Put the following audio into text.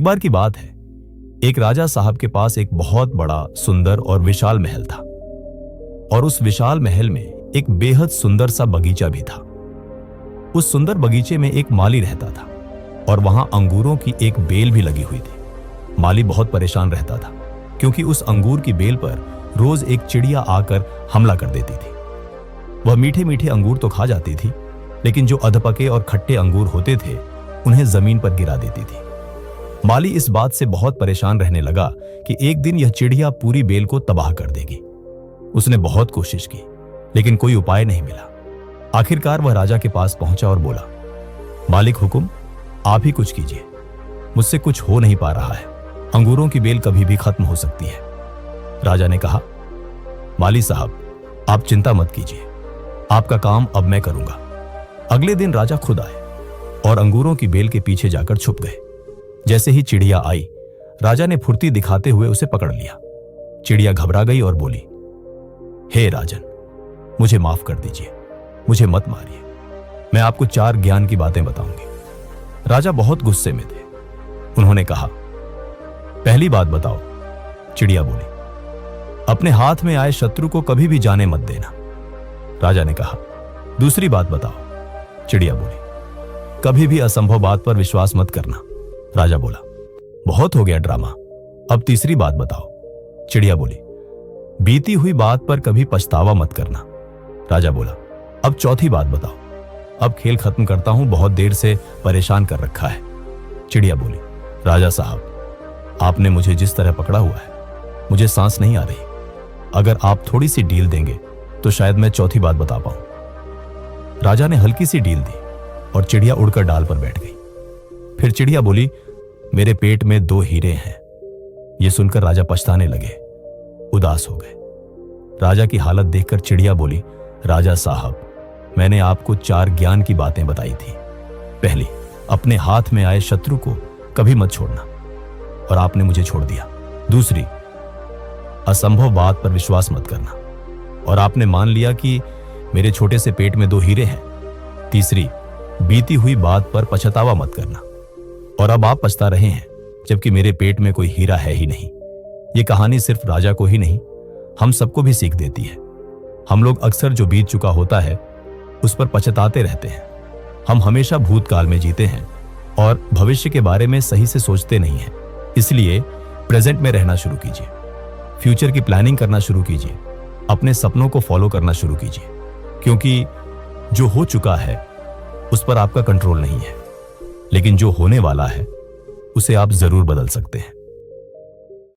एक बार की बात है, एक राजा साहब के पास एक बहुत बड़ा, सुंदर और विशाल महल था। और उस विशाल महल में एक बेहद सुंदर सा बगीचा भी था। उस सुंदर बगीचे में एक माली रहता था और वहां अंगूरों की एक बेल भी लगी हुई थी। माली बहुत परेशान रहता था क्योंकि उस अंगूर की बेल पर रोज एक चिड़िया आकर हमला कर देती थी। वह मीठे मीठे अंगूर तो खा जाती थी, लेकिन जो अधपके और खट्टे अंगूर होते थे उन्हें जमीन पर गिरा देती थी। माली इस बात से बहुत परेशान रहने लगा कि एक दिन यह चिड़िया पूरी बेल को तबाह कर देगी। उसने बहुत कोशिश की, लेकिन कोई उपाय नहीं मिला। आखिरकार वह राजा के पास पहुंचा और बोला, मालिक हुकुम, आप ही कुछ कीजिए, मुझसे कुछ हो नहीं पा रहा है। अंगूरों की बेल कभी भी खत्म हो सकती है। राजा ने कहा, माली साहब, आप चिंता मत कीजिए, आपका काम अब मैं करूंगा। अगले दिन राजा खुद आए और अंगूरों की बेल के पीछे जाकर छुप गए। जैसे ही चिड़िया आई, राजा ने फुर्ती दिखाते हुए उसे पकड़ लिया। चिड़िया घबरा गई और बोली, हे राजन, मुझे माफ कर दीजिए, मुझे मत मारिए, मैं आपको 4 ज्ञान की बातें बताऊंगी। राजा बहुत गुस्से में थे। उन्होंने कहा, पहली बात बताओ। चिड़िया बोली, अपने हाथ में आए शत्रु को कभी भी जाने मत देना। राजा ने कहा, दूसरी बात बताओ। चिड़िया बोली, कभी भी असंभव बात पर विश्वास मत करना। राजा बोला, बहुत हो गया ड्रामा, अब तीसरी बात बताओ। चिड़िया बोली, बीती हुई बात पर कभी पछतावा मत करना। राजा बोला, अब चौथी बात बताओ। अब खेल खत्म करता हूं, बहुत देर से परेशान कर रखा है। चिड़िया बोली, राजा साहब, आपने मुझे जिस तरह पकड़ा हुआ है, मुझे सांस नहीं आ रही। अगर आप थोड़ी सी डील देंगे तो शायद मैं चौथी बात बता पाऊं। राजा ने हल्की सी डील दी और चिड़िया उड़कर डाल पर बैठ गई। फिर चिड़िया बोली, मेरे पेट में 2 हीरे हैं। यह सुनकर राजा पछताने लगे, उदास हो गए। राजा की हालत देखकर चिड़िया बोली, राजा साहब, मैंने आपको 4 ज्ञान की बातें बताई थी। पहली, अपने हाथ में आए शत्रु को कभी मत छोड़ना, और आपने मुझे छोड़ दिया। दूसरी, असंभव बात पर विश्वास मत करना, और आपने मान लिया कि मेरे छोटे से पेट में 2 हीरे हैं। तीसरी, बीती हुई बात पर पछतावा मत करना, और अब आप पछता रहे हैं जबकि मेरे पेट में कोई हीरा है ही नहीं। ये कहानी सिर्फ राजा को ही नहीं, हम सबको भी सीख देती है। हम लोग अक्सर जो बीत चुका होता है उस पर पछताते रहते हैं। हम हमेशा भूतकाल में जीते हैं और भविष्य के बारे में सही से सोचते नहीं हैं। इसलिए प्रेजेंट में रहना शुरू कीजिए, फ्यूचर की प्लानिंग करना शुरू कीजिए, अपने सपनों को फॉलो करना शुरू कीजिए, क्योंकि जो हो चुका है उस पर आपका कंट्रोल नहीं है, लेकिन जो होने वाला है उसे आप जरूर बदल सकते हैं।